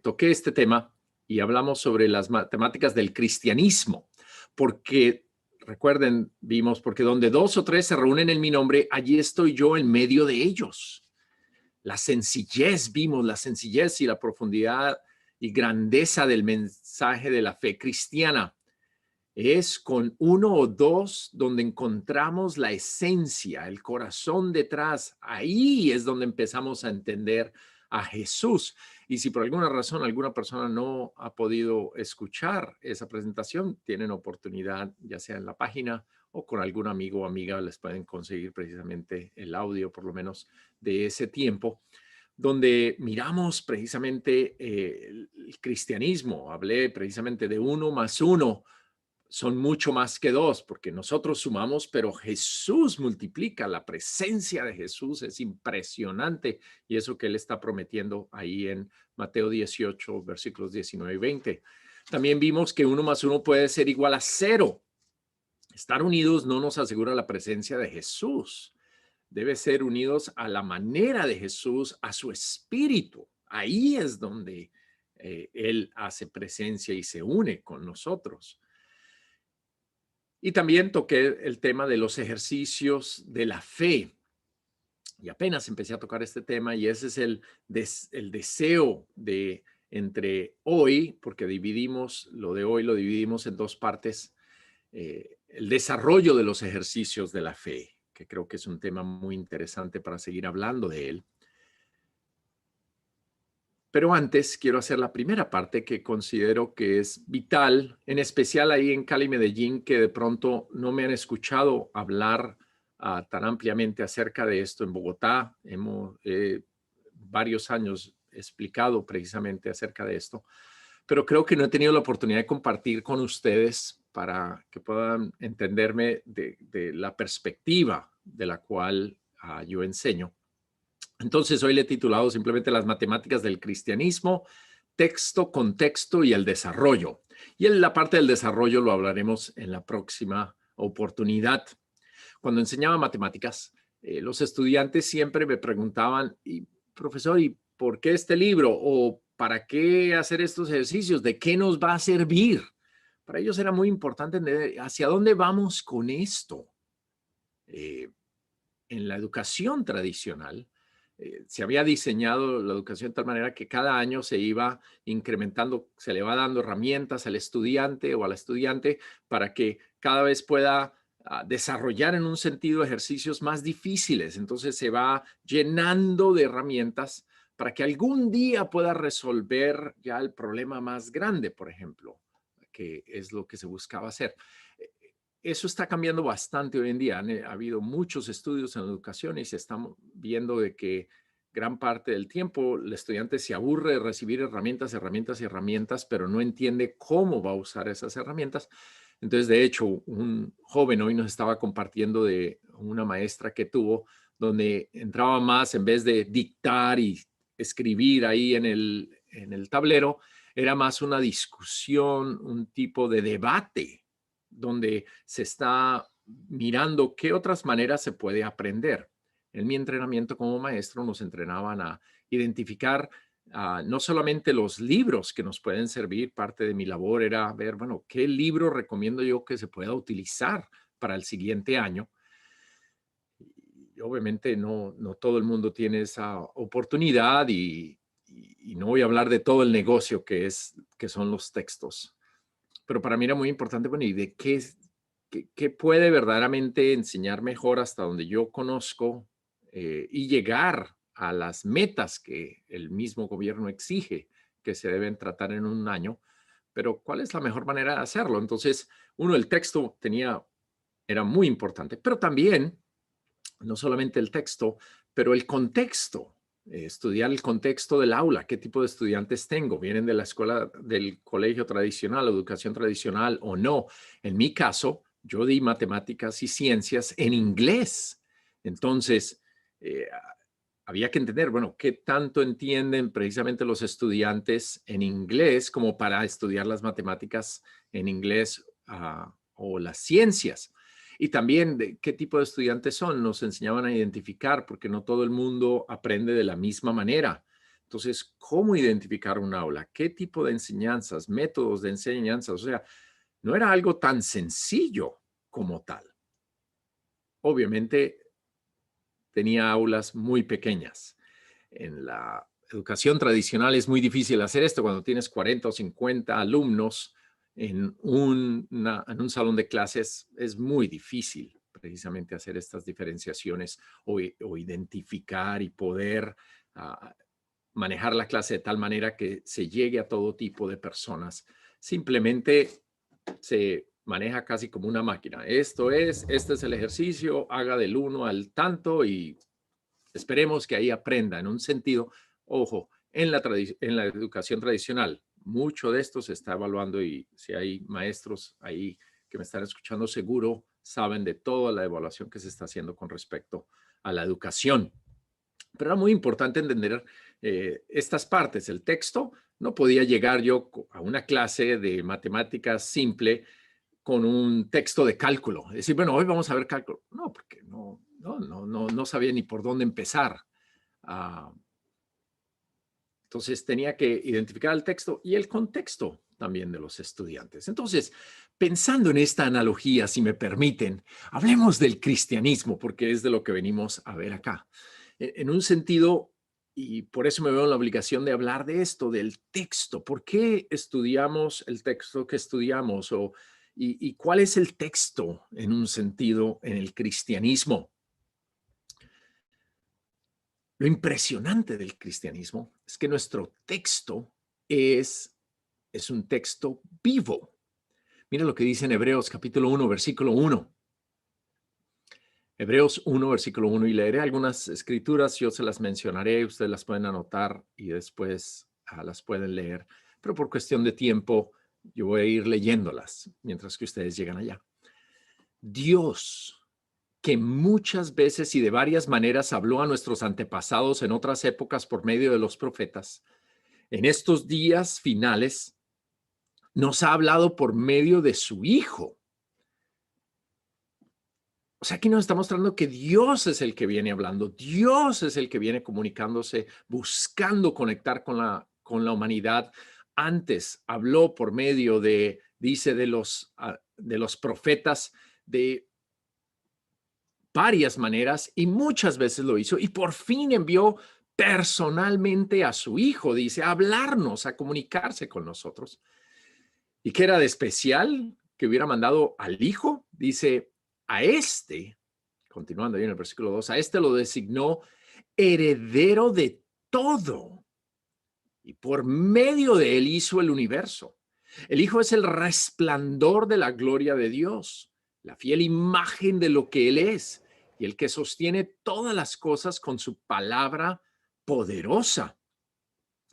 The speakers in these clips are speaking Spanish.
Toqué este tema y hablamos sobre las matemáticas del cristianismo, porque recuerden, vimos, porque donde dos o tres se reúnen en mi nombre, allí estoy yo en medio de ellos. La sencillez, vimos la sencillez y la profundidad y grandeza del mensaje de la fe cristiana. Es con uno o dos donde encontramos la esencia, el corazón detrás. Ahí es donde empezamos a entender a Jesús. Y si por alguna razón alguna persona no ha podido escuchar esa presentación, tienen oportunidad, ya sea en la página o con algún amigo o amiga, les pueden conseguir precisamente el audio, por lo menos de ese tiempo, donde miramos precisamente el cristianismo. Hablé precisamente de uno más uno son mucho más que dos, porque nosotros sumamos, pero Jesús multiplica. La presencia de Jesús es impresionante y eso que él está prometiendo ahí en Mateo 18, versículos 19 y 20. También vimos que uno más uno puede ser igual a cero. Estar unidos no nos asegura la presencia de Jesús. Debe ser unidos a la manera de Jesús, a su espíritu. Ahí es donde él hace presencia y se une con nosotros. Y también toqué el tema de los ejercicios de la fe. Y apenas empecé a tocar este tema y ese es el deseo de entre hoy, porque dividimos, lo de hoy lo dividimos en dos partes, el desarrollo de los ejercicios de la fe, que creo que es un tema muy interesante para seguir hablando de él. Pero antes quiero hacer la primera parte que considero que es vital, en especial ahí en Cali, Medellín, que de pronto no me han escuchado hablar tan ampliamente acerca de esto. En Bogotá hemos varios años explicado precisamente acerca de esto, pero creo que no he tenido la oportunidad de compartir con ustedes para que puedan entenderme de la perspectiva de la cual yo enseño. Entonces, hoy le he titulado simplemente Las matemáticas del cristianismo, texto, contexto y el desarrollo. Y en la parte del desarrollo lo hablaremos en la próxima oportunidad. Cuando enseñaba matemáticas, los estudiantes siempre me preguntaban, profesor, ¿y por qué este libro? ¿O para qué hacer estos ejercicios? ¿De qué nos va a servir? Para ellos era muy importante entender hacia dónde vamos con esto. En la educación tradicional, se había diseñado la educación de tal manera que cada año se iba incrementando, se le va dando herramientas al estudiante o a la estudiante para que cada vez pueda desarrollar en un sentido ejercicios más difíciles. Entonces se va llenando de herramientas para que algún día pueda resolver ya el problema más grande, por ejemplo, que es lo que se buscaba hacer. Eso está cambiando bastante hoy en día. Ha habido muchos estudios en la educación y se están viendo de que gran parte del tiempo el estudiante se aburre de recibir herramientas, herramientas y herramientas, pero no entiende cómo va a usar esas herramientas. Entonces, de hecho, un joven hoy nos estaba compartiendo de una maestra que tuvo donde entraba más en vez de dictar y escribir ahí en el tablero, era más una discusión, un tipo de debate donde se está mirando qué otras maneras se puede aprender. En mi entrenamiento como maestro nos entrenaban a identificar no solamente los libros que nos pueden servir, parte de mi labor era ver, bueno, ¿qué libro recomiendo yo que se pueda utilizar para el siguiente año? Y obviamente no todo el mundo tiene esa oportunidad y no voy a hablar de todo el negocio que son los textos. Pero para mí era muy importante, bueno, ¿y de qué puede verdaderamente enseñar mejor hasta donde yo conozco y llegar a las metas que el mismo gobierno exige que se deben tratar en un año? Pero ¿cuál es la mejor manera de hacerlo? Entonces, el texto era muy importante, pero también, no solamente el texto, pero el contexto. Estudiar el contexto del aula, qué tipo de estudiantes tengo, vienen de la escuela, del colegio tradicional, educación tradicional o no. En mi caso, yo di matemáticas y ciencias en inglés. Entonces, eh, había que entender, bueno, qué tanto entienden precisamente los estudiantes en inglés como para estudiar las matemáticas en inglés o las ciencias. Y también de qué tipo de estudiantes son. Nos enseñaban a identificar porque no todo el mundo aprende de la misma manera. Entonces, ¿cómo identificar un aula? ¿Qué tipo de enseñanzas, métodos de enseñanza? O sea, no era algo tan sencillo como tal. Obviamente, tenía aulas muy pequeñas. En la educación tradicional es muy difícil hacer esto cuando tienes 40 o 50 alumnos en un salón de clases. Es muy difícil precisamente hacer estas diferenciaciones o identificar y poder manejar la clase de tal manera que se llegue a todo tipo de personas. Simplemente se maneja casi como una máquina. Este es el ejercicio, haga del uno al tanto y esperemos que ahí aprenda en un sentido. Ojo, en la educación tradicional, mucho de esto se está evaluando y si hay maestros ahí que me están escuchando, seguro saben de toda la evaluación que se está haciendo con respecto a la educación. Pero era muy importante entender estas partes. El texto, no podía llegar yo a una clase de matemáticas simple con un texto de cálculo. Es decir, bueno, hoy vamos a ver cálculo. No, porque no sabía ni por dónde empezar. Ah, entonces tenía que identificar el texto y el contexto también de los estudiantes. Entonces, pensando en esta analogía, si me permiten, hablemos del cristianismo, porque es de lo que venimos a ver acá. En un sentido, y por eso me veo en la obligación de hablar de esto, del texto. ¿Por qué estudiamos el texto que estudiamos? Y cuál es el texto en un sentido en el cristianismo? Lo impresionante del cristianismo es que nuestro texto es un texto vivo. Mira lo que dice en Hebreos capítulo 1, versículo 1. Hebreos 1, versículo 1, y leeré algunas escrituras, yo se las mencionaré, ustedes las pueden anotar y después las pueden leer, pero por cuestión de tiempo yo voy a ir leyéndolas mientras que ustedes llegan allá. Dios, que muchas veces y de varias maneras habló a nuestros antepasados en otras épocas por medio de los profetas, en estos días finales nos ha hablado por medio de su Hijo. O sea, aquí nos está mostrando que Dios es el que viene hablando, Dios es el que viene comunicándose, buscando conectar con la humanidad. Antes habló por medio dice, de los profetas de varias maneras y muchas veces lo hizo y por fin envió personalmente a su Hijo, dice, a hablarnos, a comunicarse con nosotros. ¿Y qué era de especial que hubiera mandado al Hijo? Dice, a este, continuando ahí en el versículo 2, a este lo designó heredero de todo y por medio de él hizo el universo. El Hijo es el resplandor de la gloria de Dios, la fiel imagen de lo que Él es y el que sostiene todas las cosas con su palabra poderosa.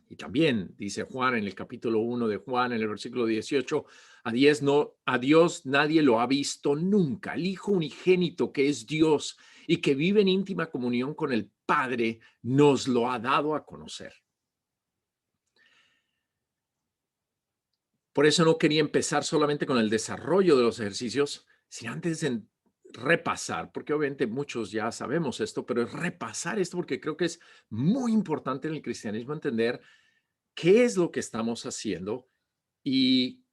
Y también dice Juan en el capítulo 1 de Juan, en el versículo 18, a Dios nadie lo ha visto nunca. El Hijo unigénito que es Dios y que vive en íntima comunión con el Padre, nos lo ha dado a conocer. Por eso no quería empezar solamente con el desarrollo de los ejercicios, sino antes de repasar, porque obviamente muchos ya sabemos esto, pero es repasar esto porque creo que es muy importante en el cristianismo entender qué es lo que estamos haciendo y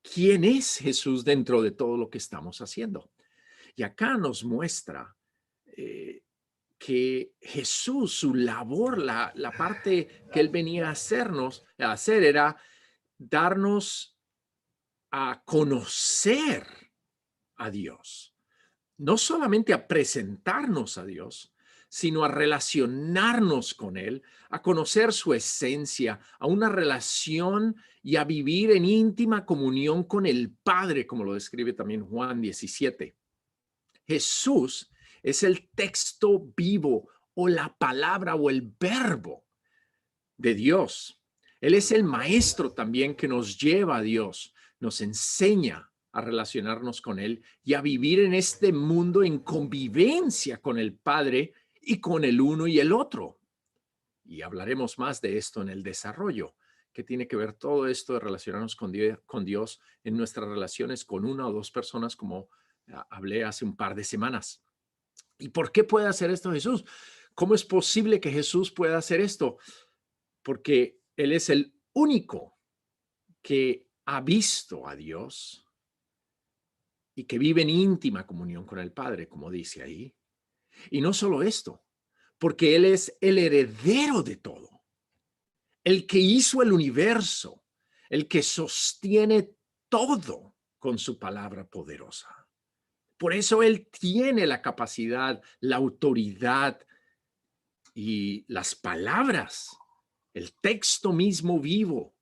quién es Jesús dentro de todo lo que estamos haciendo. Y acá nos muestra que Jesús, su labor, la parte que él venía a hacer era darnos a conocer a Dios, no solamente a presentarnos a Dios, sino a relacionarnos con Él, a conocer su esencia, a una relación y a vivir en íntima comunión con el Padre, como lo describe también Juan 17. Jesús es el texto vivo o la palabra o el verbo de Dios. Él es el maestro también que nos lleva a Dios, nos enseña a relacionarnos con Él y a vivir en este mundo en convivencia con el Padre y con el uno y el otro. Y hablaremos más de esto en el desarrollo, que tiene que ver todo esto de relacionarnos con Dios en nuestras relaciones con una o dos personas, como hablé hace un par de semanas. ¿Y por qué puede hacer esto Jesús? ¿Cómo es posible que Jesús pueda hacer esto? porque Él es el único que ha visto a Dios y que vive en íntima comunión con el Padre, como dice ahí. Y no solo esto, porque Él es el heredero de todo, el que hizo el universo, el que sostiene todo con su palabra poderosa. Por eso Él tiene la capacidad, la autoridad y las palabras, el texto mismo vivo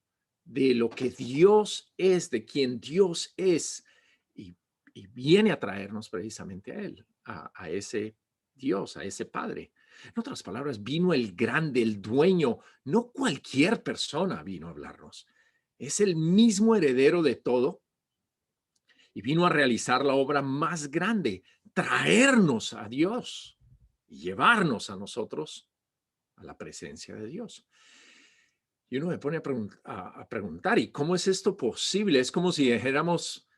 de lo que Dios es, de quien Dios es, y, y viene a traernos precisamente a Él, a ese Dios, a ese Padre. En otras palabras, vino el grande, el dueño, no cualquier persona vino a hablarnos. Es el mismo heredero de todo y vino a realizar la obra más grande, traernos a Dios y llevarnos a nosotros a la presencia de Dios. Y uno me pone a preguntar, ¿y cómo es esto posible? Es como si dijéramos,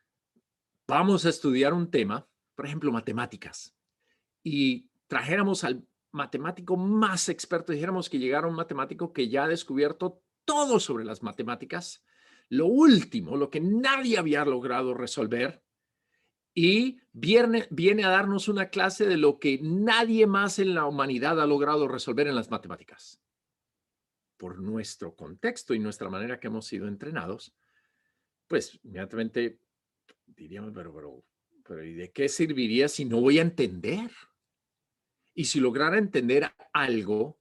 vamos a estudiar un tema, por ejemplo, matemáticas, y trajéramos al matemático más experto, dijéramos que llegara un matemático que ya ha descubierto todo sobre las matemáticas, lo último, lo que nadie había logrado resolver, y viene a darnos una clase de lo que nadie más en la humanidad ha logrado resolver en las matemáticas. Por nuestro contexto y nuestra manera que hemos sido entrenados, pues inmediatamente diríamos, pero ¿y de qué serviría si no voy a entender? Y si lograra entender algo,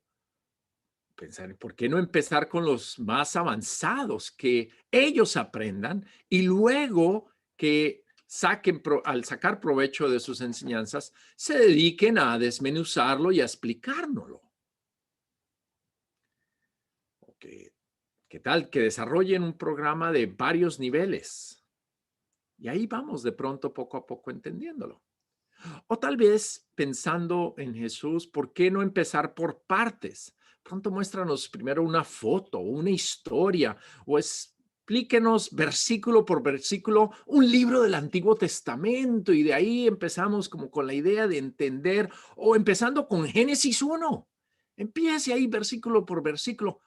pensar, ¿por qué no empezar con los más avanzados? Que ellos aprendan y luego que al sacar provecho de sus enseñanzas, se dediquen a desmenuzarlo y a explicárnoslo. Okay. ¿Qué tal? Que desarrollen un programa de varios niveles. Y ahí vamos de pronto poco a poco entendiéndolo. O tal vez pensando en Jesús, ¿por qué no empezar por partes? Pronto muéstranos primero una foto, una historia, o explíquenos versículo por versículo un libro del Antiguo Testamento y de ahí empezamos como con la idea de entender, o empezando con Génesis 1. Empiece ahí versículo por versículo.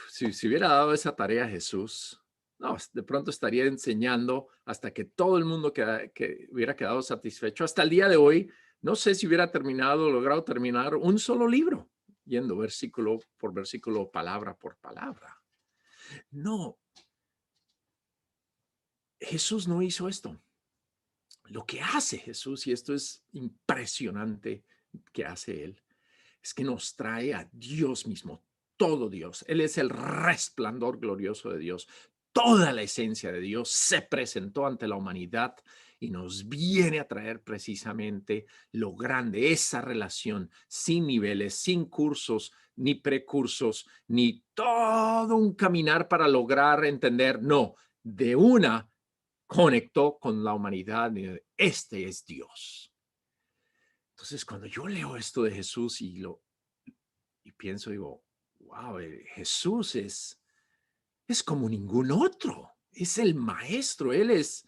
Si hubiera dado esa tarea a Jesús, no, de pronto estaría enseñando hasta que todo el mundo que hubiera quedado satisfecho. Hasta el día de hoy, no sé si hubiera logrado terminar un solo libro, yendo versículo por versículo, palabra por palabra. No, Jesús no hizo esto. Lo que hace Jesús, y esto es impresionante que hace Él, es que nos trae a Dios mismo, todo Dios. Él es el resplandor glorioso de Dios. Toda la esencia de Dios se presentó ante la humanidad y nos viene a traer precisamente lo grande, esa relación sin niveles, sin cursos, ni precursos, ni todo un caminar para lograr entender. No, de una conectó con la humanidad. Este es Dios. Entonces, cuando yo leo esto de Jesús y pienso, digo, wow, Jesús es como ningún otro, es el maestro, él es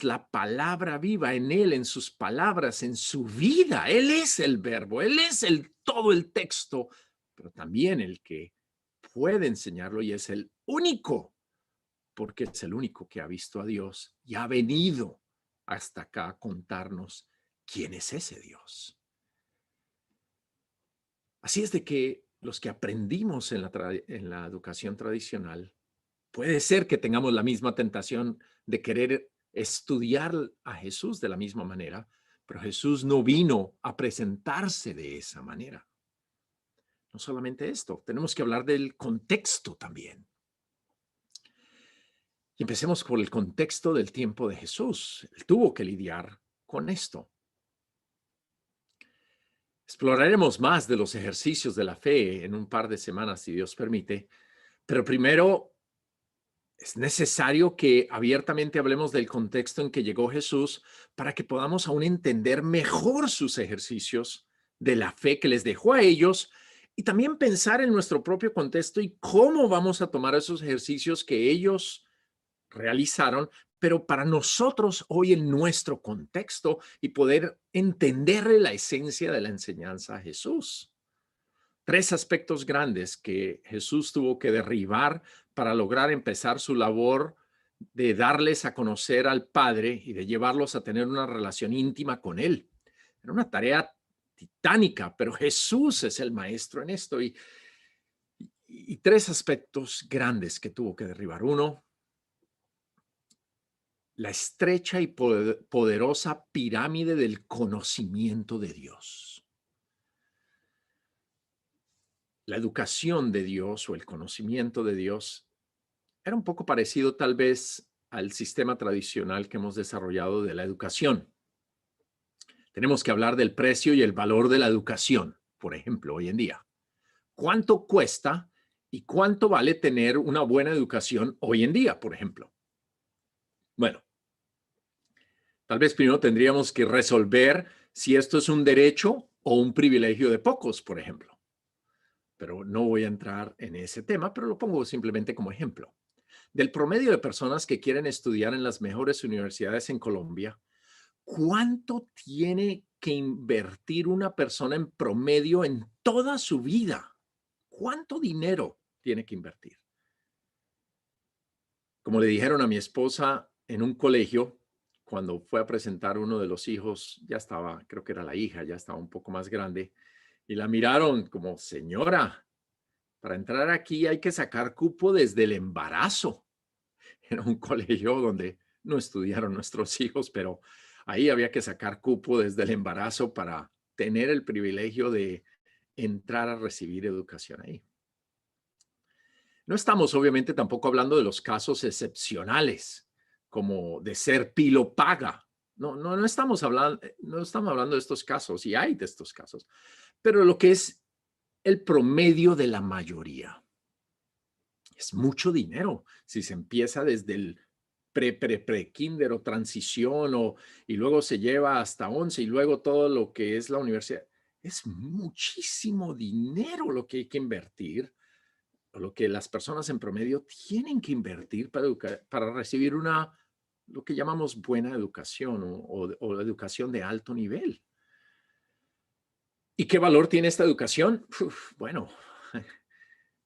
la palabra viva en él, en sus palabras, en su vida, él es el verbo, él es todo el texto, pero también el que puede enseñarlo y es el único, porque es el único que ha visto a Dios y ha venido hasta acá a contarnos quién es ese Dios. Así es de que los que aprendimos en la educación tradicional, puede ser que tengamos la misma tentación de querer estudiar a Jesús de la misma manera, pero Jesús no vino a presentarse de esa manera. No solamente esto, tenemos que hablar del contexto también. Y empecemos por el contexto del tiempo de Jesús. Él tuvo que lidiar con esto. Exploraremos más de los ejercicios de la fe en un par de semanas, si Dios permite, pero primero es necesario que abiertamente hablemos del contexto en que llegó Jesús para que podamos aún entender mejor sus ejercicios de la fe que les dejó a ellos y también pensar en nuestro propio contexto y cómo vamos a tomar esos ejercicios que ellos realizaron, pero para nosotros hoy en nuestro contexto y poder entenderle la esencia de la enseñanza a Jesús. Tres aspectos grandes que Jesús tuvo que derribar para lograr empezar su labor de darles a conocer al Padre y de llevarlos a tener una relación íntima con Él. Era una tarea titánica, pero Jesús es el maestro en esto. Y tres aspectos grandes que tuvo que derribar. Uno, la estrecha y poderosa pirámide del conocimiento de Dios. La educación de Dios o el conocimiento de Dios era un poco parecido tal vez al sistema tradicional que hemos desarrollado de la educación. Tenemos que hablar del precio y el valor de la educación, por ejemplo, hoy en día. ¿Cuánto cuesta y cuánto vale tener una buena educación hoy en día, por ejemplo? Bueno, tal vez primero tendríamos que resolver si esto es un derecho o un privilegio de pocos, por ejemplo. Pero no voy a entrar en ese tema, pero lo pongo simplemente como ejemplo. Del promedio de personas que quieren estudiar en las mejores universidades en Colombia, ¿cuánto tiene que invertir una persona en promedio en toda su vida? ¿Cuánto dinero tiene que invertir? Como le dijeron a mi esposa en un colegio, cuando fue a presentar uno de los hijos, ya estaba, creo que era la hija, ya estaba un poco más grande, y la miraron como, señora, para entrar aquí hay que sacar cupo desde el embarazo. Era un colegio donde no estudiaron nuestros hijos, pero ahí había que sacar cupo desde el embarazo para tener el privilegio de entrar a recibir educación ahí. No estamos obviamente tampoco hablando de los casos excepcionales, como de ser pilo paga. No estamos hablando de estos casos, y hay de estos casos, pero lo que es el promedio de la mayoría. Es mucho dinero si se empieza desde el pre-kinder o transición y luego se lleva hasta 11 y luego todo lo que es la universidad. Es muchísimo dinero lo que hay que invertir, o lo que las personas en promedio tienen que invertir para recibir lo que llamamos buena educación o educación de alto nivel. ¿Y qué valor tiene esta educación? Bueno,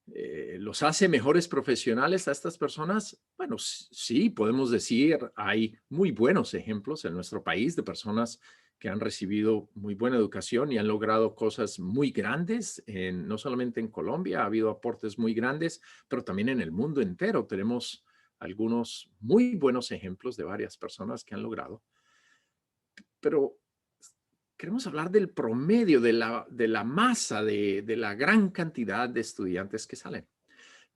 ¿los hace mejores profesionales a estas personas? Bueno, sí, podemos decir, hay muy buenos ejemplos en nuestro país de personas que han recibido muy buena educación y han logrado cosas muy grandes, no solamente en Colombia, ha habido aportes muy grandes, pero también en el mundo entero. Tenemos algunos muy buenos ejemplos de varias personas que han logrado. Pero queremos hablar del promedio, de la masa, de la gran cantidad de estudiantes que salen.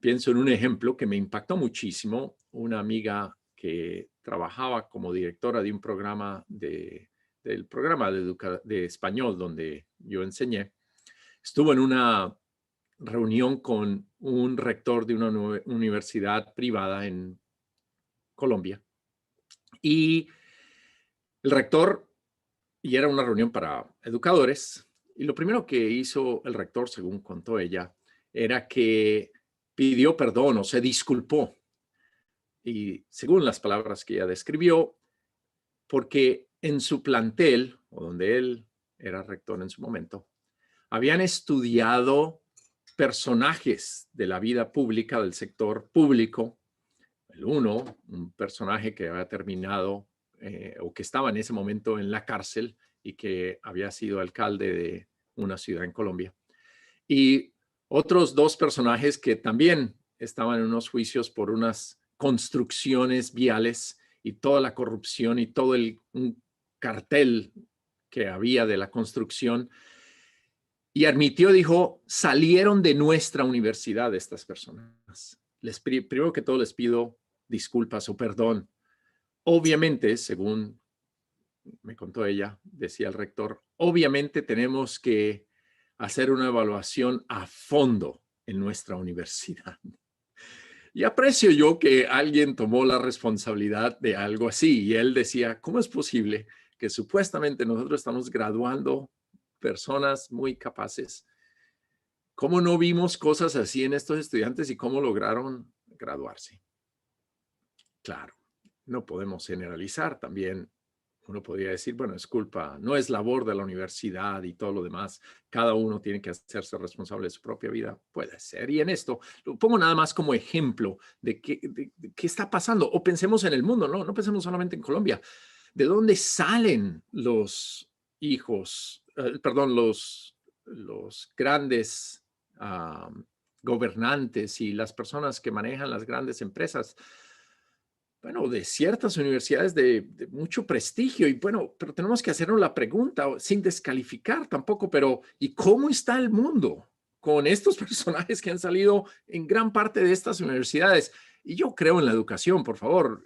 Pienso en un ejemplo que me impactó muchísimo. Una amiga que trabajaba como directora de un programa del programa de español donde yo enseñé, estuvo en una reunión con un rector de una universidad privada en Colombia. Y el rector, y era una reunión para educadores, y lo primero que hizo el rector, según contó ella, era que pidió perdón o se disculpó. Y según las palabras que ella describió, porque en su plantel, o donde él era rector en su momento, habían estudiado personajes de la vida pública, del sector público. El uno, un personaje que había terminado o que estaba en ese momento en la cárcel y que había sido alcalde de una ciudad en Colombia. Y otros dos personajes que también estaban en unos juicios por unas construcciones viales y toda la corrupción y todo un cartel que había de la construcción. Y admitió, dijo, salieron de nuestra universidad estas personas. Primero que todo les pido disculpas o perdón. Obviamente, según me contó ella, decía el rector, obviamente tenemos que hacer una evaluación a fondo en nuestra universidad. Y aprecio yo que alguien tomó la responsabilidad de algo así. Y él decía, ¿cómo es posible que supuestamente nosotros estamos graduando personas muy capaces? ¿Cómo no vimos cosas así en estos estudiantes y cómo lograron graduarse? Claro, no podemos generalizar. También Uno podría decir, bueno, es culpa, no es labor de la universidad y todo lo demás. Cada uno tiene que hacerse responsable de su propia vida. Puede ser. Y en esto lo pongo nada más como ejemplo de qué está pasando. O pensemos en el mundo, ¿no? No pensemos solamente en Colombia. ¿De dónde salen los hijos, perdón, los grandes ah, gobernantes y las personas que manejan las grandes empresas? Bueno, de ciertas universidades de mucho prestigio y bueno, pero tenemos que hacernos la pregunta sin descalificar tampoco, pero ¿y cómo está el mundo con estos personajes que han salido en gran parte de estas universidades? Y yo creo en la educación, por favor.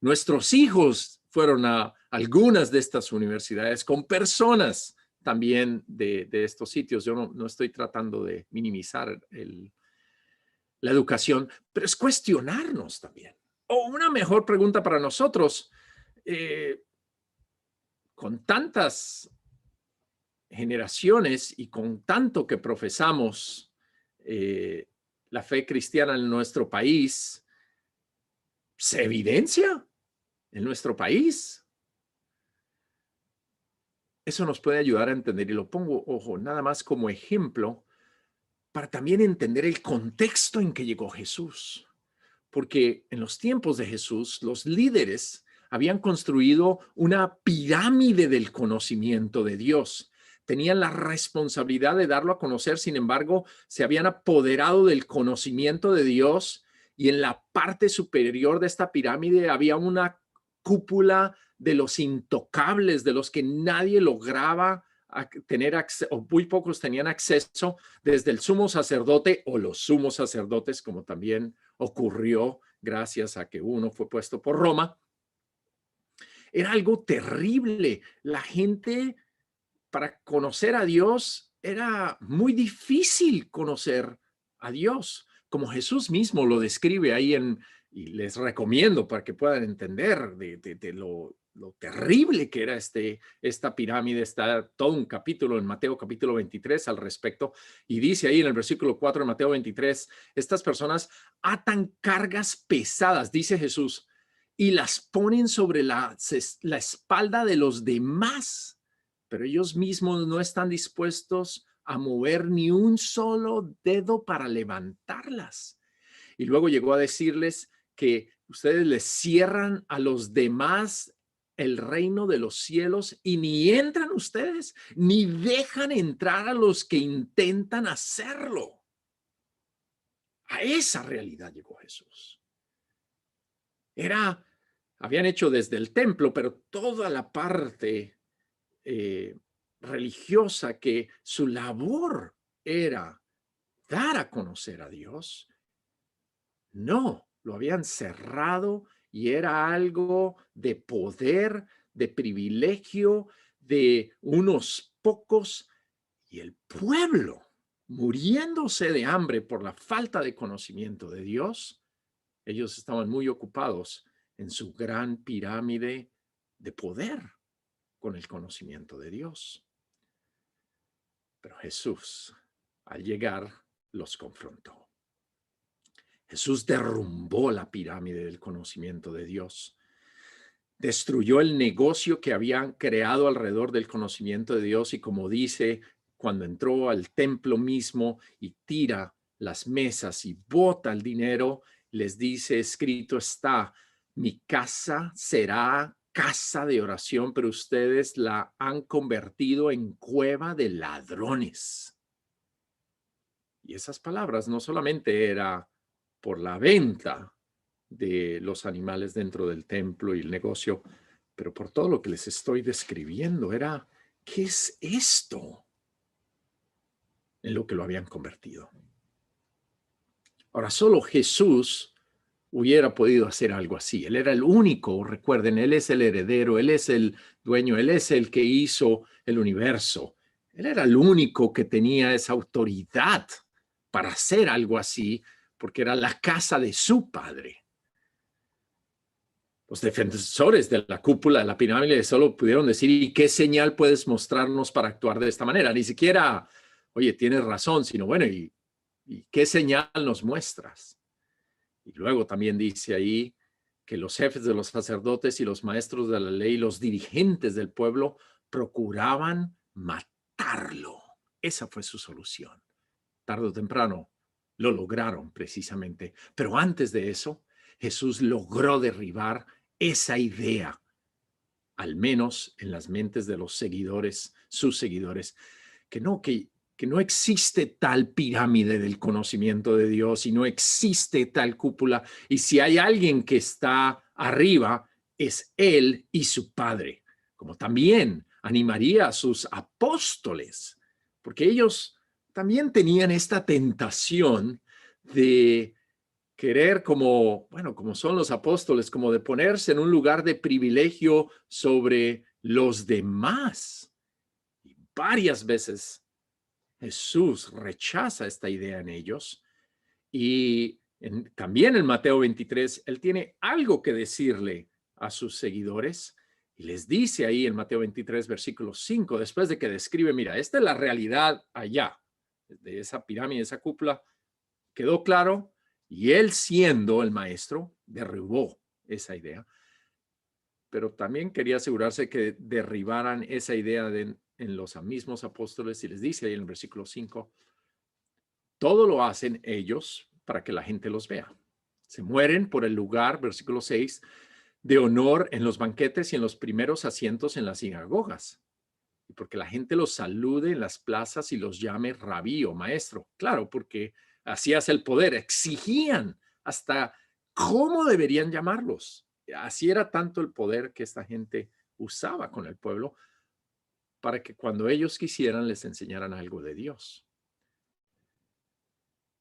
Nuestros hijos fueron a algunas de estas universidades con personas también de estos sitios. Yo no estoy tratando de minimizar la educación, pero es cuestionarnos también. O una mejor pregunta para nosotros, eh, con tantas generaciones y con tanto que profesamos la fe cristiana en nuestro país, ¿se evidencia en nuestro país? Eso nos puede ayudar a entender, y lo pongo, ojo, nada más como ejemplo, para también entender el contexto en que llegó Jesús. Porque en los tiempos de Jesús, los líderes habían construido una pirámide del conocimiento de Dios. Tenían la responsabilidad de darlo a conocer, sin embargo, se habían apoderado del conocimiento de Dios y en la parte superior de esta pirámide había una cúpula de los intocables, de los que nadie lograba tener acceso, o muy pocos tenían acceso, desde el sumo sacerdote o los sumos sacerdotes, como también ocurrió gracias a que uno fue puesto por Roma. Era algo terrible. La gente, para conocer a Dios, era muy difícil conocer a Dios, como Jesús mismo lo describe ahí y les recomiendo para que puedan entender de lo terrible que era esta pirámide. Está todo un capítulo en Mateo capítulo 23 al respecto, y dice ahí en el versículo 4 de Mateo 23, estas personas atan cargas pesadas, dice Jesús, y las ponen sobre la espalda de los demás, pero ellos mismos no están dispuestos a mover ni un solo dedo para levantarlas. Y luego llegó a decirles que ustedes les cierran a los demás el reino de los cielos y ni entran ustedes, ni dejan entrar a los que intentan hacerlo. A esa realidad llegó Jesús. Habían hecho desde el templo, pero toda la parte religiosa, que su labor era dar a conocer a Dios, no, lo habían cerrado y era algo de poder, de privilegio, de unos pocos, y el pueblo muriéndose de hambre por la falta de conocimiento de Dios. Ellos estaban muy ocupados en su gran pirámide de poder con el conocimiento de Dios. Pero Jesús, al llegar, los confrontó. Jesús derrumbó la pirámide del conocimiento de Dios. Destruyó el negocio que habían creado alrededor del conocimiento de Dios, y como dice, cuando entró al templo mismo y tira las mesas y bota el dinero, les dice, escrito está, mi casa será casa de oración, pero ustedes la han convertido en cueva de ladrones. Y esas palabras no solamente era por la venta de los animales dentro del templo y el negocio, pero por todo lo que les estoy describiendo. Era, ¿qué es esto? En lo que lo habían convertido. Ahora, solo Jesús hubiera podido hacer algo así. Él era el único, recuerden, Él es el heredero, Él es el dueño, Él es el que hizo el universo. Él era el único que tenía esa autoridad para hacer algo así, porque era la casa de su padre. Los defensores de la cúpula de la pirámide solo pudieron decir, ¿y qué señal puedes mostrarnos para actuar de esta manera? Ni siquiera, oye, tienes razón, sino bueno, ¿y qué señal nos muestras? Y luego también dice ahí que los jefes de los sacerdotes y los maestros de la ley, los dirigentes del pueblo, procuraban matarlo. Esa fue su solución. Tarde o temprano lo lograron precisamente. Pero antes de eso, Jesús logró derribar esa idea, al menos en las mentes de los seguidores, sus seguidores, que no existe tal pirámide del conocimiento de Dios y no existe tal cúpula. Y si hay alguien que está arriba, es Él y su Padre. Como también animaría a sus apóstoles, porque ellos también tenían esta tentación de querer como, bueno, como son los apóstoles, como de ponerse en un lugar de privilegio sobre los demás. Y varias veces Jesús rechaza esta idea en ellos y también en Mateo 23, él tiene algo que decirle a sus seguidores y les dice ahí en Mateo 23, versículo 5, después de que describe, mira, esta es la realidad allá, de esa pirámide, esa cúpula, quedó claro y él siendo el maestro derribó esa idea, pero también quería asegurarse que derribaran esa idea en los mismos apóstoles y les dice ahí en el versículo 5, todo lo hacen ellos para que la gente los vea. Se mueren por el lugar, versículo 6, de honor en los banquetes y en los primeros asientos en las sinagogas. Y porque la gente los salude en las plazas y los llame rabí o maestro. Claro, porque hacías el poder, exigían hasta cómo deberían llamarlos. Así era tanto el poder que esta gente usaba con el pueblo para que cuando ellos quisieran les enseñaran algo de Dios.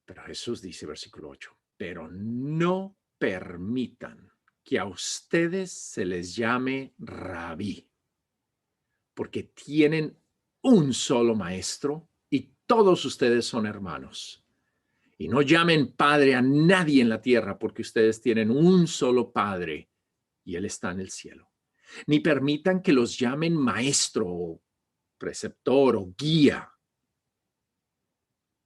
Pero Jesús dice, versículo 8, pero no permitan que a ustedes se les llame rabí, porque tienen un solo maestro y todos ustedes son hermanos. Y no llamen padre a nadie en la tierra, porque ustedes tienen un solo padre y él está en el cielo. Ni permitan que los llamen maestro o preceptor o guía,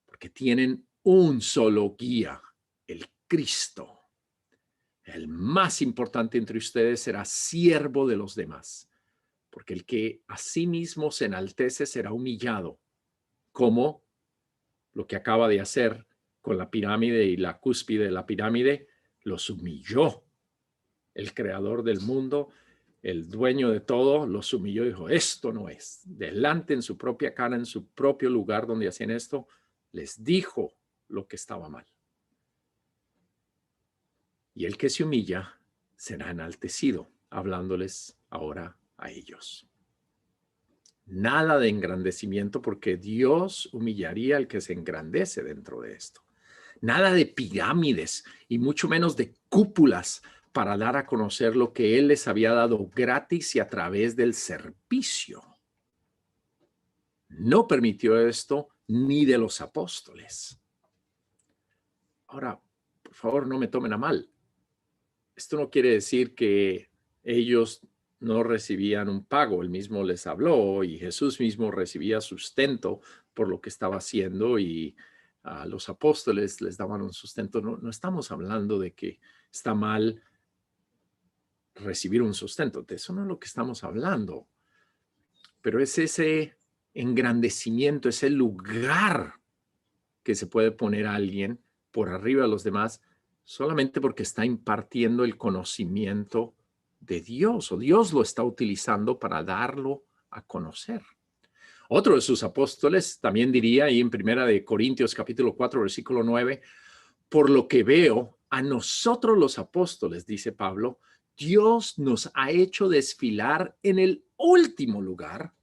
porque tienen un solo guía, el Cristo. El más importante entre ustedes será siervo de los demás, porque el que a sí mismo se enaltece será humillado, como lo que acaba de hacer con la pirámide y la cúspide de la pirámide, los humilló. El creador del mundo, el dueño de todo, los humilló y dijo, esto no es. Delante en su propia cara, en su propio lugar donde hacían esto, les dijo lo que estaba mal. Y el que se humilla será enaltecido, hablándoles ahora a ellos. Nada de engrandecimiento porque Dios humillaría al que se engrandece dentro de esto. Nada de pirámides y mucho menos de cúpulas para dar a conocer lo que Él les había dado gratis y a través del servicio. No permitió esto ni de los apóstoles. Ahora, por favor, no me tomen a mal. Esto no quiere decir que ellos no recibían un pago. Él mismo les habló y Jesús mismo recibía sustento por lo que estaba haciendo y a los apóstoles les daban un sustento. No estamos hablando de que está mal recibir un sustento. De eso no es lo que estamos hablando. Pero es ese engrandecimiento, ese lugar que se puede poner a alguien por arriba de los demás solamente porque está impartiendo el conocimiento de Dios o Dios lo está utilizando para darlo a conocer. Otro de sus apóstoles también diría ahí en Primera de Corintios capítulo 4 versículo 9, por lo que veo, a nosotros los apóstoles, dice Pablo, Dios nos ha hecho desfilar en el último lugar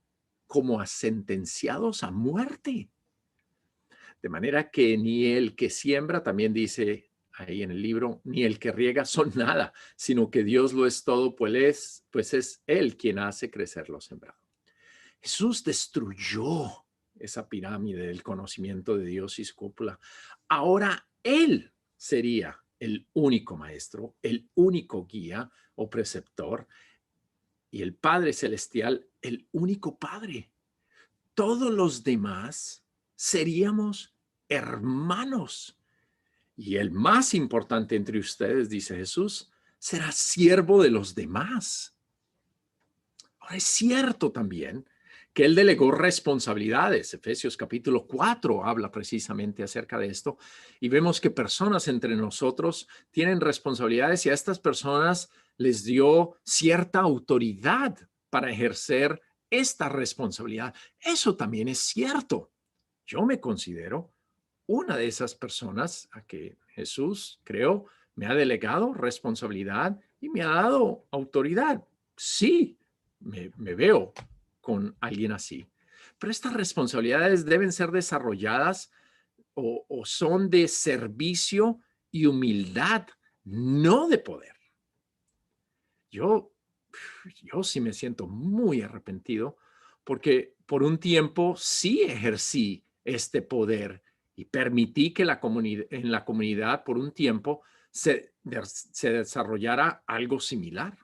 como a sentenciados a muerte. De manera que ni el que siembra, también dice ahí en el libro, ni el que riega son nada, sino que Dios lo es todo, pues es Él quien hace crecer lo sembrado. Jesús destruyó esa pirámide del conocimiento de Dios y su cúpula. Ahora Él sería el único maestro, el único guía o preceptor, y el Padre Celestial, el único Padre. Todos los demás seríamos hermanos. Y el más importante entre ustedes, dice Jesús, será siervo de los demás. Ahora, es cierto también que él delegó responsabilidades. Efesios capítulo 4 habla precisamente acerca de esto y vemos que personas entre nosotros tienen responsabilidades y a estas personas les dio cierta autoridad para ejercer esta responsabilidad. Eso también es cierto. Yo me considero una de esas personas a que Jesús, creo, me ha delegado responsabilidad y me ha dado autoridad. Sí, me veo con alguien así. Pero estas responsabilidades deben ser desarrolladas o son de servicio y humildad, no de poder. Yo, yo sí me siento muy arrepentido porque por un tiempo sí ejercí este poder y permití que en la comunidad por un tiempo se desarrollara algo similar.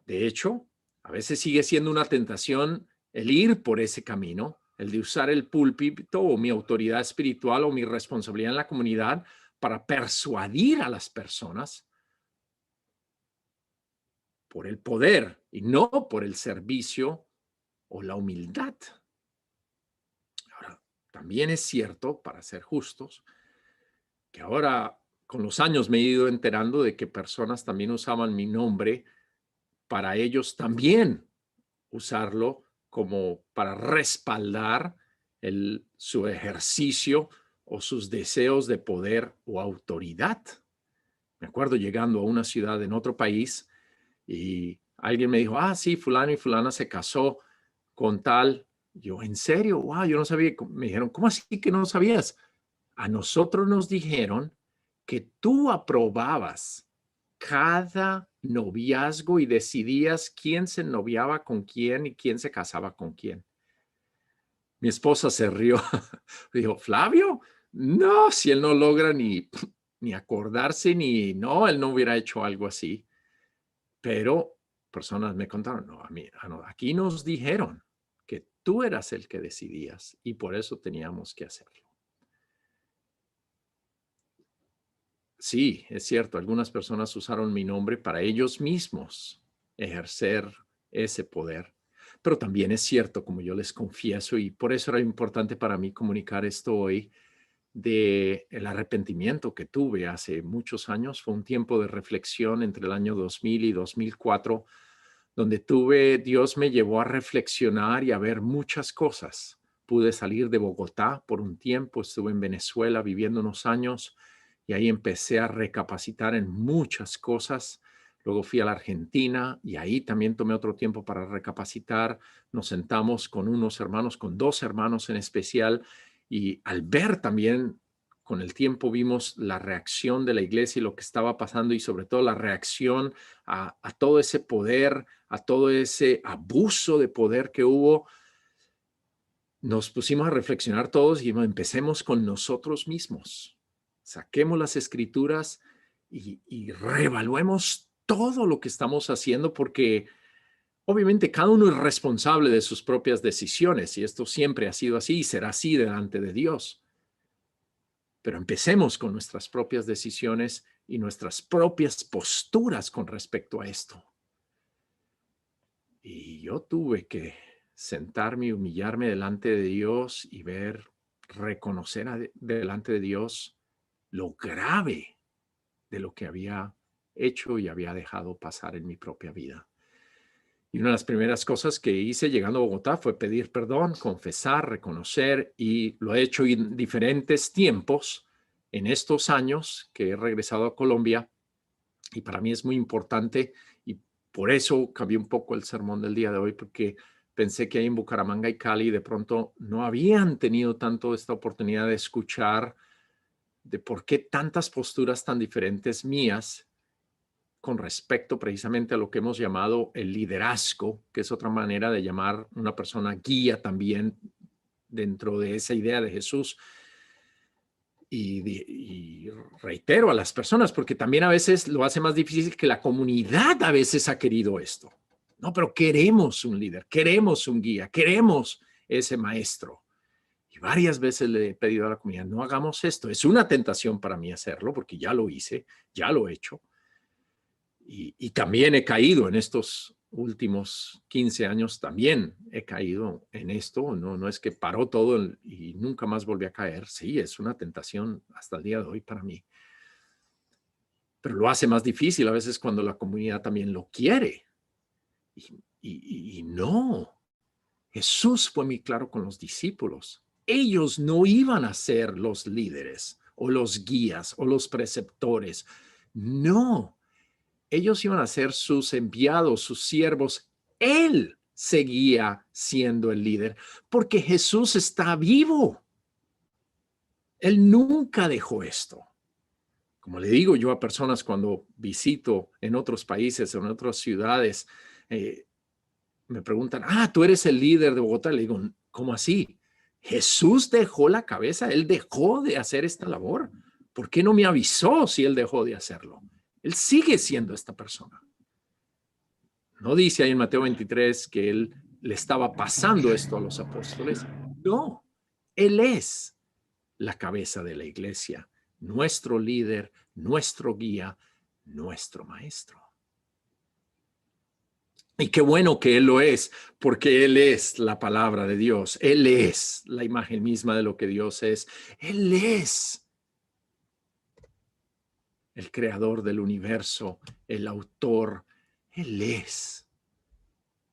De hecho, a veces sigue siendo una tentación el ir por ese camino, el de usar el púlpito o mi autoridad espiritual o mi responsabilidad en la comunidad para persuadir a las personas por el poder y no por el servicio o la humildad. Ahora, también es cierto, para ser justos, que ahora con los años me he ido enterando de que personas también usaban mi nombre para ellos también usarlo como para respaldar su ejercicio o sus deseos de poder o autoridad. Me acuerdo llegando a una ciudad en otro país y alguien me dijo, sí, fulano y fulana se casó con tal. Yo, ¿en serio? Wow, yo no sabía. Me dijeron, ¿cómo así que no sabías? A nosotros nos dijeron que tú aprobabas cada noviazgo y decidías quién se noviaba con quién y quién se casaba con quién. Mi esposa se rió. Dijo, Flavio, no, si él no logra ni acordarse, no, él no hubiera hecho algo así. Pero personas me contaron, no, no, aquí nos dijeron que tú eras el que decidías y por eso teníamos que hacerlo. Sí, es cierto, algunas personas usaron mi nombre para ellos mismos ejercer ese poder, pero también es cierto, como yo les confieso, y por eso era importante para mí comunicar esto hoy, de el arrepentimiento que tuve hace muchos años. Fue un tiempo de reflexión entre el año 2000 y 2004, donde Dios me llevó a reflexionar y a ver muchas cosas. Pude salir de Bogotá por un tiempo, estuve en Venezuela viviendo unos años y ahí empecé a recapacitar en muchas cosas. Luego fui a la Argentina y ahí también tomé otro tiempo para recapacitar. Nos sentamos con unos hermanos, con dos hermanos en especial, y al ver también, con el tiempo vimos la reacción de la iglesia y lo que estaba pasando y sobre todo la reacción a todo ese poder, a todo ese abuso de poder que hubo. Nos pusimos a reflexionar todos y empecemos con nosotros mismos. Saquemos las escrituras y reevaluemos todo lo que estamos haciendo, porque obviamente cada uno es responsable de sus propias decisiones y esto siempre ha sido así y será así delante de Dios. Pero empecemos con nuestras propias decisiones y nuestras propias posturas con respecto a esto. Y yo tuve que sentarme y humillarme delante de Dios y reconocer delante de Dios lo grave de lo que había hecho y había dejado pasar en mi propia vida. Y una de las primeras cosas que hice llegando a Bogotá fue pedir perdón, confesar, reconocer, y lo he hecho en diferentes tiempos en estos años que he regresado a Colombia. Y para mí es muy importante y por eso cambié un poco el sermón del día de hoy, porque pensé que ahí en Bucaramanga y Cali de pronto no habían tenido tanto esta oportunidad de escuchar de por qué tantas posturas tan diferentes mías con respecto precisamente a lo que hemos llamado el liderazgo, que es otra manera de llamar una persona guía también dentro de esa idea de Jesús. Y reitero a las personas, porque también a veces lo hace más difícil, que la comunidad a veces ha querido esto. No, pero queremos un líder, queremos un guía, queremos ese maestro. Y Y varias veces le he pedido a la comunidad, no hagamos esto. Es una tentación para mí hacerlo porque ya lo hice, ya lo he hecho. Y también he caído en estos últimos 15 años, también he caído en esto. No es que paró todo y nunca más volví a caer. Sí, es una tentación hasta el día de hoy para mí. Pero lo hace más difícil a veces cuando la comunidad también lo quiere. Y no, Jesús fue muy claro con los discípulos. Ellos no iban a ser los líderes o los guías o los preceptores. No, ellos iban a ser sus enviados, sus siervos. Él seguía siendo el líder porque Jesús está vivo. Él nunca dejó esto. Como le digo yo a personas cuando visito en otros países, en otras ciudades, me preguntan, tú eres el líder de Bogotá. Le digo, ¿cómo así? Jesús dejó la cabeza, él dejó de hacer esta labor. ¿Por qué no me avisó si él dejó de hacerlo? Él sigue siendo esta persona. No dice ahí en Mateo 23 que él le estaba pasando esto a los apóstoles. No, él es la cabeza de la iglesia, nuestro líder, nuestro guía, nuestro maestro. Y qué bueno que él lo es, porque él es la palabra de Dios. Él es la imagen misma de lo que Dios es. Él es el creador del universo, el autor. Él es.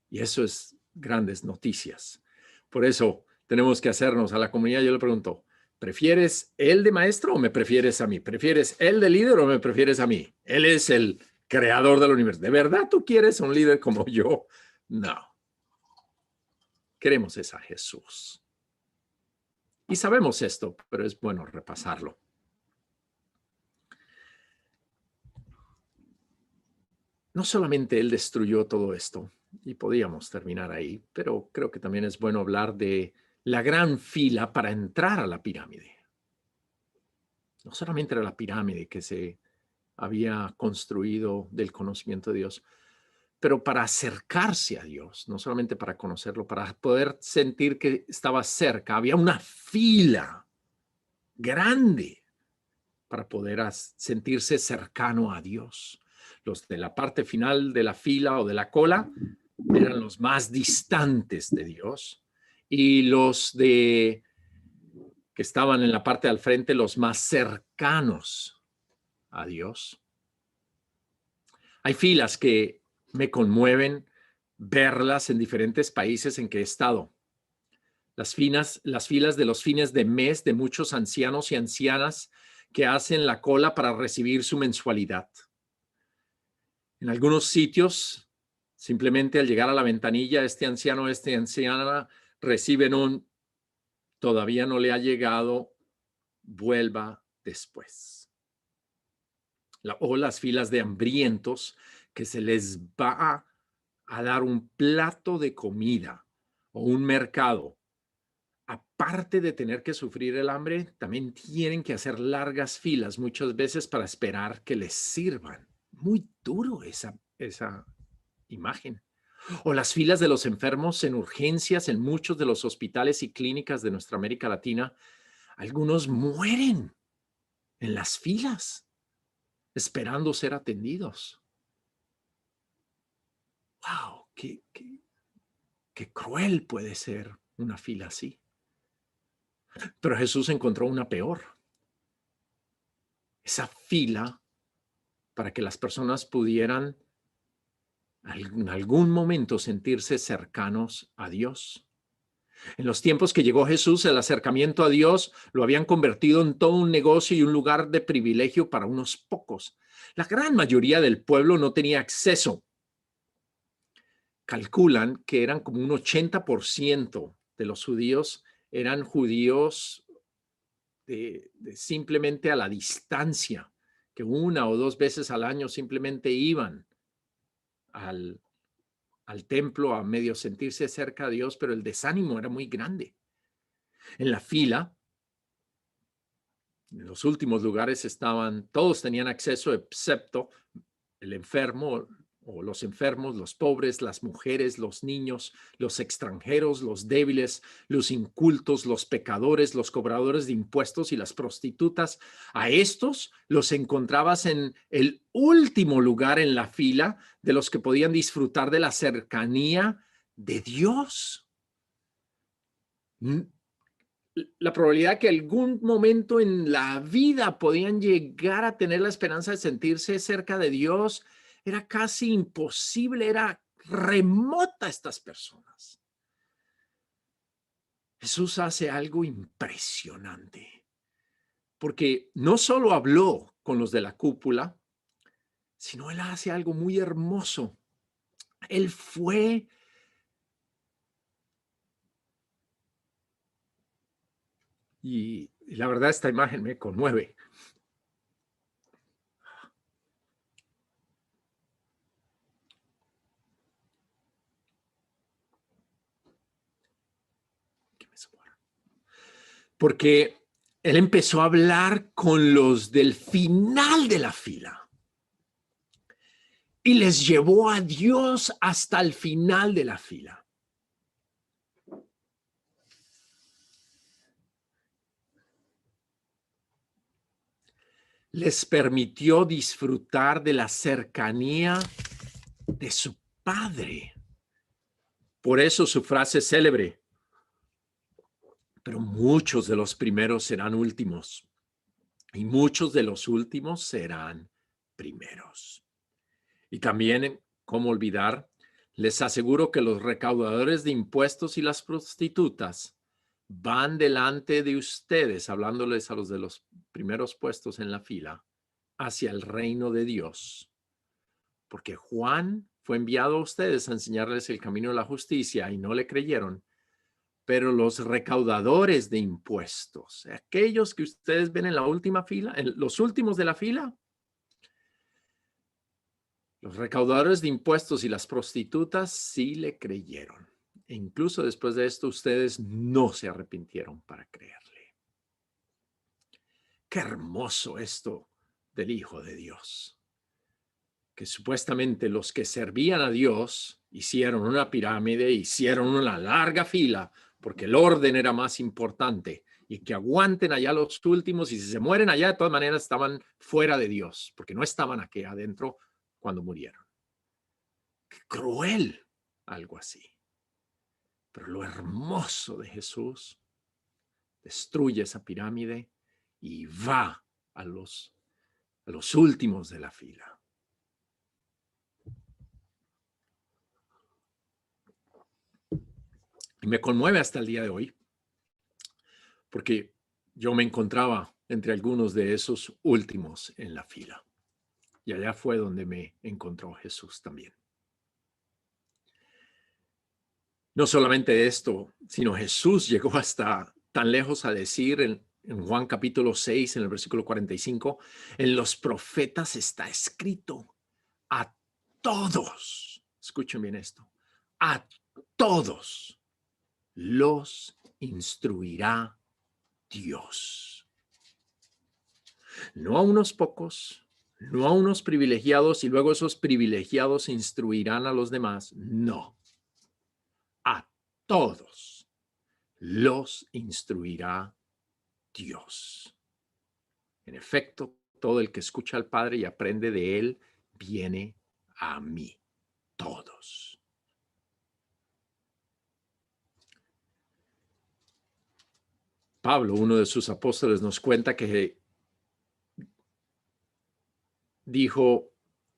Y eso es grandes noticias. Por eso tenemos que hacernos a la comunidad. Yo le pregunto, ¿prefieres él de maestro o me prefieres a mí? ¿Prefieres él de líder o me prefieres a mí? Él es el creador del universo. ¿De verdad tú quieres un líder como yo? No. Queremos es a Jesús. Y sabemos esto, pero es bueno repasarlo. No solamente él destruyó todo esto, y podíamos terminar ahí, pero creo que también es bueno hablar de la gran fila para entrar a la pirámide. No solamente era la pirámide que se había construido del conocimiento de Dios, pero para acercarse a Dios, no solamente para conocerlo, para poder sentir que estaba cerca, había una fila grande para poder sentirse cercano a Dios. Los de la parte final de la fila o de la cola eran los más distantes de Dios y los que estaban en la parte del frente, los más cercanos a Dios. Hay filas que me conmueven verlas en diferentes países en que he estado. Las filas de los fines de mes de muchos ancianos y ancianas que hacen la cola para recibir su mensualidad. En algunos sitios, simplemente al llegar a la ventanilla, este anciano, esta anciana reciben todavía no le ha llegado, vuelva después. O las filas de hambrientos que se les va a dar un plato de comida o un mercado. Aparte de tener que sufrir el hambre, también tienen que hacer largas filas muchas veces para esperar que les sirvan. Muy duro esa imagen. O las filas de los enfermos en urgencias en muchos de los hospitales y clínicas de nuestra América Latina. Algunos mueren en las filas esperando ser atendidos. ¡Wow! Qué cruel puede ser una fila así. Pero Jesús encontró una peor. Esa fila para que las personas pudieran en algún momento sentirse cercanos a Dios. En los tiempos que llegó Jesús, el acercamiento a Dios lo habían convertido en todo un negocio y un lugar de privilegio para unos pocos. La gran mayoría del pueblo no tenía acceso. Calculan que eran como un 80% de los judíos eran judíos simplemente a la distancia, que una o dos veces al año simplemente iban al templo a medio sentirse cerca de Dios, pero el desánimo era muy grande. En la fila, en los últimos lugares todos tenían acceso excepto el enfermo o los enfermos, los pobres, las mujeres, los niños, los extranjeros, los débiles, los incultos, los pecadores, los cobradores de impuestos y las prostitutas. A estos los encontrabas en el último lugar en la fila de los que podían disfrutar de la cercanía de Dios. La probabilidad que algún momento en la vida podían llegar a tener la esperanza de sentirse cerca de Dios era casi imposible, era remota estas personas. Jesús hace algo impresionante, porque no solo habló con los de la cúpula, sino él hace algo muy hermoso. Él fue y la verdad esta imagen me conmueve. Porque él empezó a hablar con los del final de la fila y les llevó a Dios hasta el final de la fila. Les permitió disfrutar de la cercanía de su Padre. Por eso su frase es célebre. Pero muchos de los primeros serán últimos y muchos de los últimos serán primeros. Y también, ¿cómo olvidar? Les aseguro que los recaudadores de impuestos y las prostitutas van delante de ustedes, hablándoles a los de los primeros puestos en la fila, hacia el reino de Dios. Porque Juan fue enviado a ustedes a enseñarles el camino de la justicia y no le creyeron. Pero los recaudadores de impuestos, aquellos que ustedes ven en la última fila, en los últimos de la fila, los recaudadores de impuestos y las prostitutas sí le creyeron. E incluso después de esto, ustedes no se arrepintieron para creerle. Qué hermoso esto del Hijo de Dios. Que supuestamente los que servían a Dios hicieron una pirámide, hicieron una larga fila, porque el orden era más importante, y que aguanten allá los últimos, y si se mueren allá, de todas maneras estaban fuera de Dios, porque no estaban aquí adentro cuando murieron. Qué cruel, algo así. Pero lo hermoso de Jesús destruye esa pirámide y va a los últimos de la fila. Y me conmueve hasta el día de hoy, porque yo me encontraba entre algunos de esos últimos en la fila. Y allá fue donde me encontró Jesús también. No solamente esto, sino Jesús llegó hasta tan lejos a decir en Juan capítulo 6, en el versículo 45, en los profetas está escrito, a todos, escuchen bien esto, a todos los instruirá Dios. No a unos pocos, no a unos privilegiados y luego esos privilegiados instruirán a los demás. No, a todos los instruirá Dios. En efecto, todo el que escucha al Padre y aprende de él viene a mí. Todos. Pablo, uno de sus apóstoles, nos cuenta que dijo,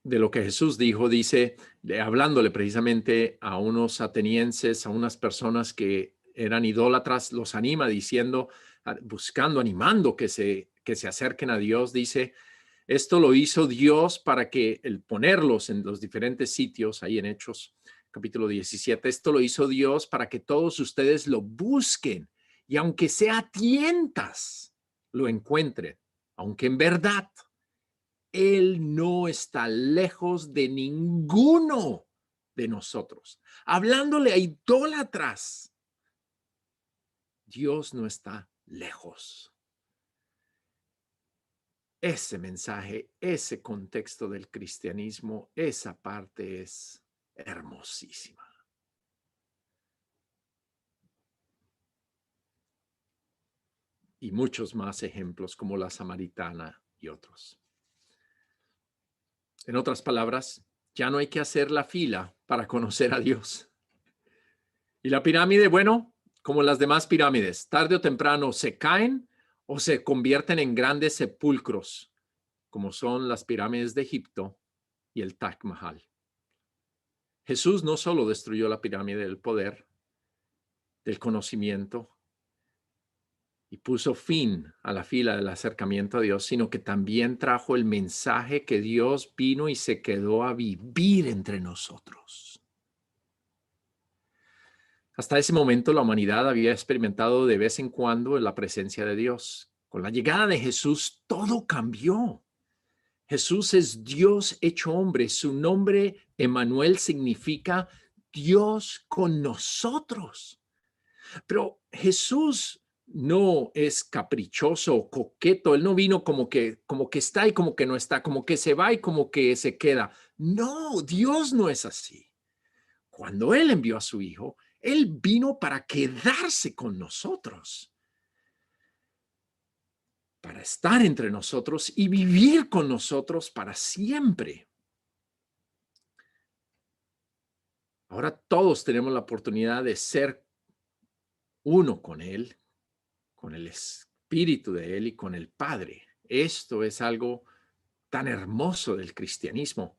de lo que Jesús dijo, dice, hablándole precisamente a unos atenienses, a unas personas que eran idólatras, los anima diciendo, buscando, animando que se acerquen a Dios, dice, esto lo hizo Dios para que el ponerlos en los diferentes sitios, ahí en Hechos capítulo 17, esto lo hizo Dios para que todos ustedes lo busquen y aunque sea a tientas, lo encuentren, aunque en verdad él no está lejos de ninguno de nosotros. Hablándole a idólatras, Dios no está lejos. ese mensaje, ese contexto del cristianismo, esa parte es hermosísima. Y muchos más ejemplos como la samaritana y otros. En otras palabras, ya no hay que hacer la fila para conocer a Dios. Y la pirámide, bueno, como las demás pirámides, tarde o temprano se caen o se convierten en grandes sepulcros, como son las pirámides de Egipto y el Taj Mahal. Jesús no solo destruyó la pirámide del poder, del conocimiento, y puso fin a la fila del acercamiento a Dios, sino que también trajo el mensaje que Dios vino y se quedó a vivir entre nosotros. Hasta ese momento la humanidad había experimentado de vez en cuando la presencia de Dios. Con la llegada de Jesús, todo cambió. Jesús es Dios hecho hombre. Su nombre, Emmanuel, significa Dios con nosotros. Pero Jesús no es caprichoso o coqueto. Él no vino como que está y como que no está, como que se va y como que se queda. No, Dios no es así. Cuando Él envió a su Hijo, Él vino para quedarse con nosotros, para estar entre nosotros y vivir con nosotros para siempre. Ahora todos tenemos la oportunidad de ser uno con Él, con el Espíritu de Él y con el Padre. Esto es algo tan hermoso del cristianismo.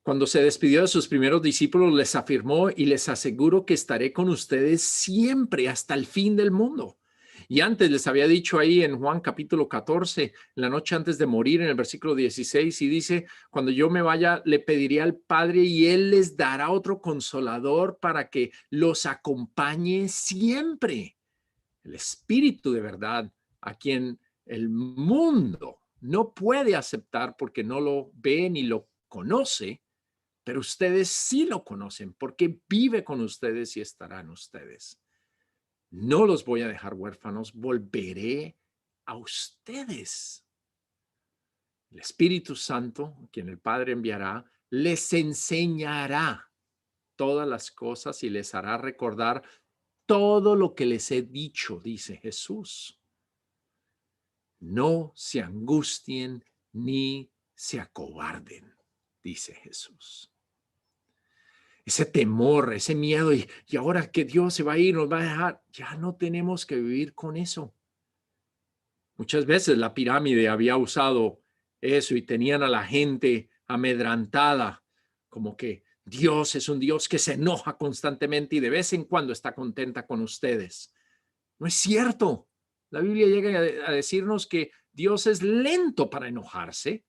Cuando se despidió de sus primeros discípulos, les afirmó y les aseguro que estaré con ustedes siempre hasta el fin del mundo. Y antes les había dicho ahí en Juan capítulo 14, la noche antes de morir, en el versículo 16, y dice, cuando yo me vaya, le pediré al Padre y Él les dará otro consolador para que los acompañe siempre. El Espíritu de verdad, a quien el mundo no puede aceptar porque no lo ve ni lo conoce, pero ustedes sí lo conocen porque vive con ustedes y estará en ustedes. No los voy a dejar huérfanos, volveré a ustedes. El Espíritu Santo, quien el Padre enviará, les enseñará todas las cosas y les hará recordar todo lo que les he dicho, dice Jesús. No se angustien ni se acobarden, dice Jesús. Ese temor, ese miedo, y ahora que Dios se va a ir, nos va a dejar, ya no tenemos que vivir con eso. Muchas veces la pirámide había usado eso y tenían a la gente amedrantada, como que Dios es un Dios que se enoja constantemente y de vez en cuando está contenta con ustedes. No es cierto. La Biblia llega a decirnos que Dios es lento para enojarse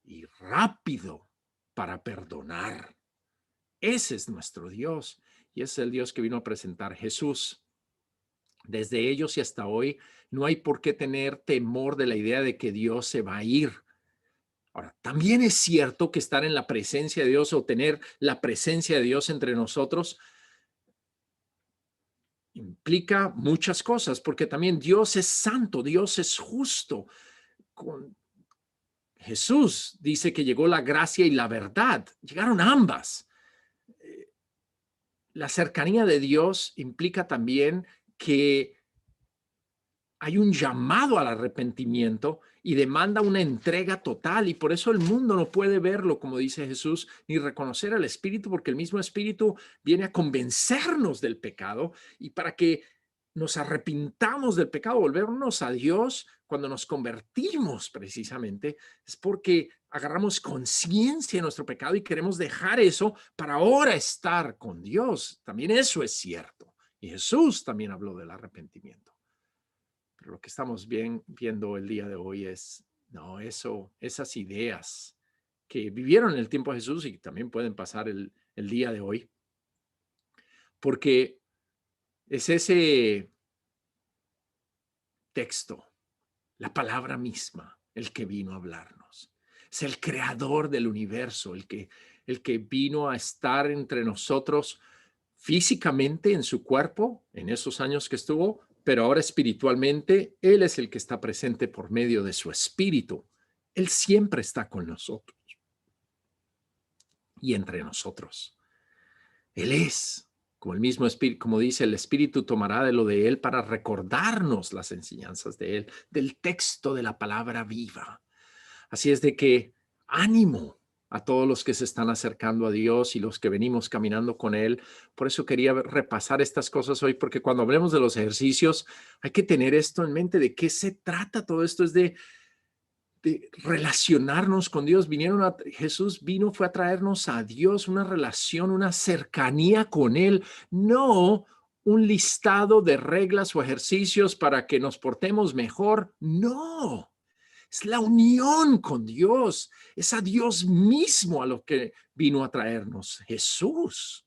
y rápido para perdonar. Ese es nuestro Dios y es el Dios que vino a presentar Jesús. Desde ellos y hasta hoy no hay por qué tener temor de la idea de que Dios se va a ir. Ahora, también es cierto que estar en la presencia de Dios o tener la presencia de Dios entre nosotros implica muchas cosas, porque también Dios es santo, Dios es justo. Con Jesús dice que llegó la gracia y la verdad, llegaron ambas. La cercanía de Dios implica también que hay un llamado al arrepentimiento y demanda una entrega total, y por eso el mundo no puede verlo, como dice Jesús, ni reconocer al Espíritu, porque el mismo Espíritu viene a convencernos del pecado y para que nos arrepintamos del pecado, volvernos a Dios cuando nos convertimos precisamente, es porque agarramos conciencia de nuestro pecado y queremos dejar eso para ahora estar con Dios. También eso es cierto. Y Jesús también habló del arrepentimiento. Pero lo que estamos viendo el día de hoy es, no, esas ideas que vivieron en el tiempo de Jesús y también pueden pasar el día de hoy, porque es ese texto, la palabra misma, el que vino a hablarnos. Es el creador del universo, el que vino a estar entre nosotros físicamente en su cuerpo, en esos años que estuvo, pero ahora espiritualmente, Él es el que está presente por medio de su espíritu. Él siempre está con nosotros y entre nosotros. Él es, como el mismo Espíritu, como dice, el Espíritu tomará de lo de Él para recordarnos las enseñanzas de Él, del texto de la palabra viva. Así es de que ánimo a todos los que se están acercando a Dios y los que venimos caminando con Él. Por eso quería repasar estas cosas hoy, porque cuando hablemos de los ejercicios, hay que tener esto en mente. ¿De qué se trata todo esto? Es de relacionarnos con Dios. Jesús vino, fue a traernos a Dios, una relación, una cercanía con Él, no un listado de reglas o ejercicios para que nos portemos mejor. No, es la unión con Dios, es a Dios mismo a lo que vino a traernos Jesús.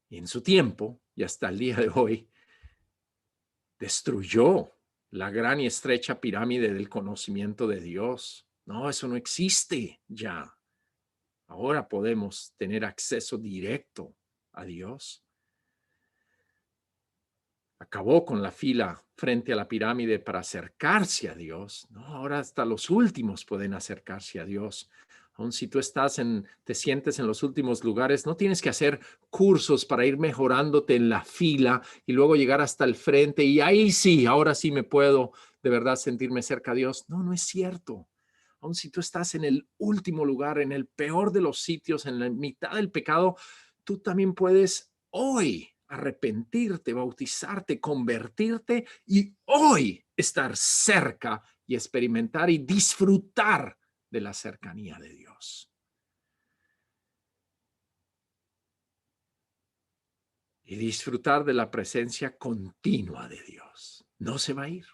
Y en su tiempo, y hasta el día de hoy, destruyó la gran y estrecha pirámide del conocimiento de Dios. No, eso no existe ya. Ahora podemos tener acceso directo a Dios. Acabó con la fila frente a la pirámide para acercarse a Dios. No, ahora hasta los últimos pueden acercarse a Dios. Aun si tú te sientes en los últimos lugares, no tienes que hacer cursos para ir mejorándote en la fila y luego llegar hasta el frente y ahí sí, ahora sí me puedo de verdad sentirme cerca a Dios. No, no es cierto. Aun si tú estás en el último lugar, en el peor de los sitios, en la mitad del pecado, tú también puedes hoy arrepentirte, bautizarte, convertirte y hoy estar cerca y experimentar y disfrutar de la cercanía de Dios. Y disfrutar de la presencia continua de Dios. No se va a ir.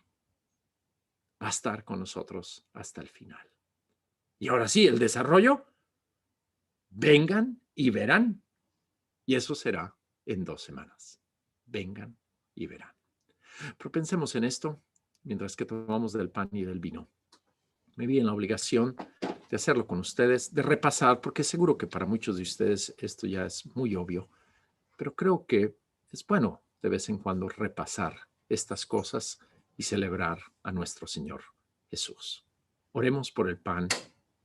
Va a estar con nosotros hasta el final. Y ahora sí, el desarrollo. Vengan y verán. Y eso será en 2 semanas. Vengan y verán. Pero pensemos en esto mientras que tomamos del pan y del vino. Me vi en la obligación de hacerlo con ustedes, de repasar, porque seguro que para muchos de ustedes esto ya es muy obvio, pero creo que es bueno de vez en cuando repasar estas cosas y celebrar a nuestro Señor Jesús. Oremos por el pan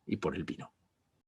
y por el vino.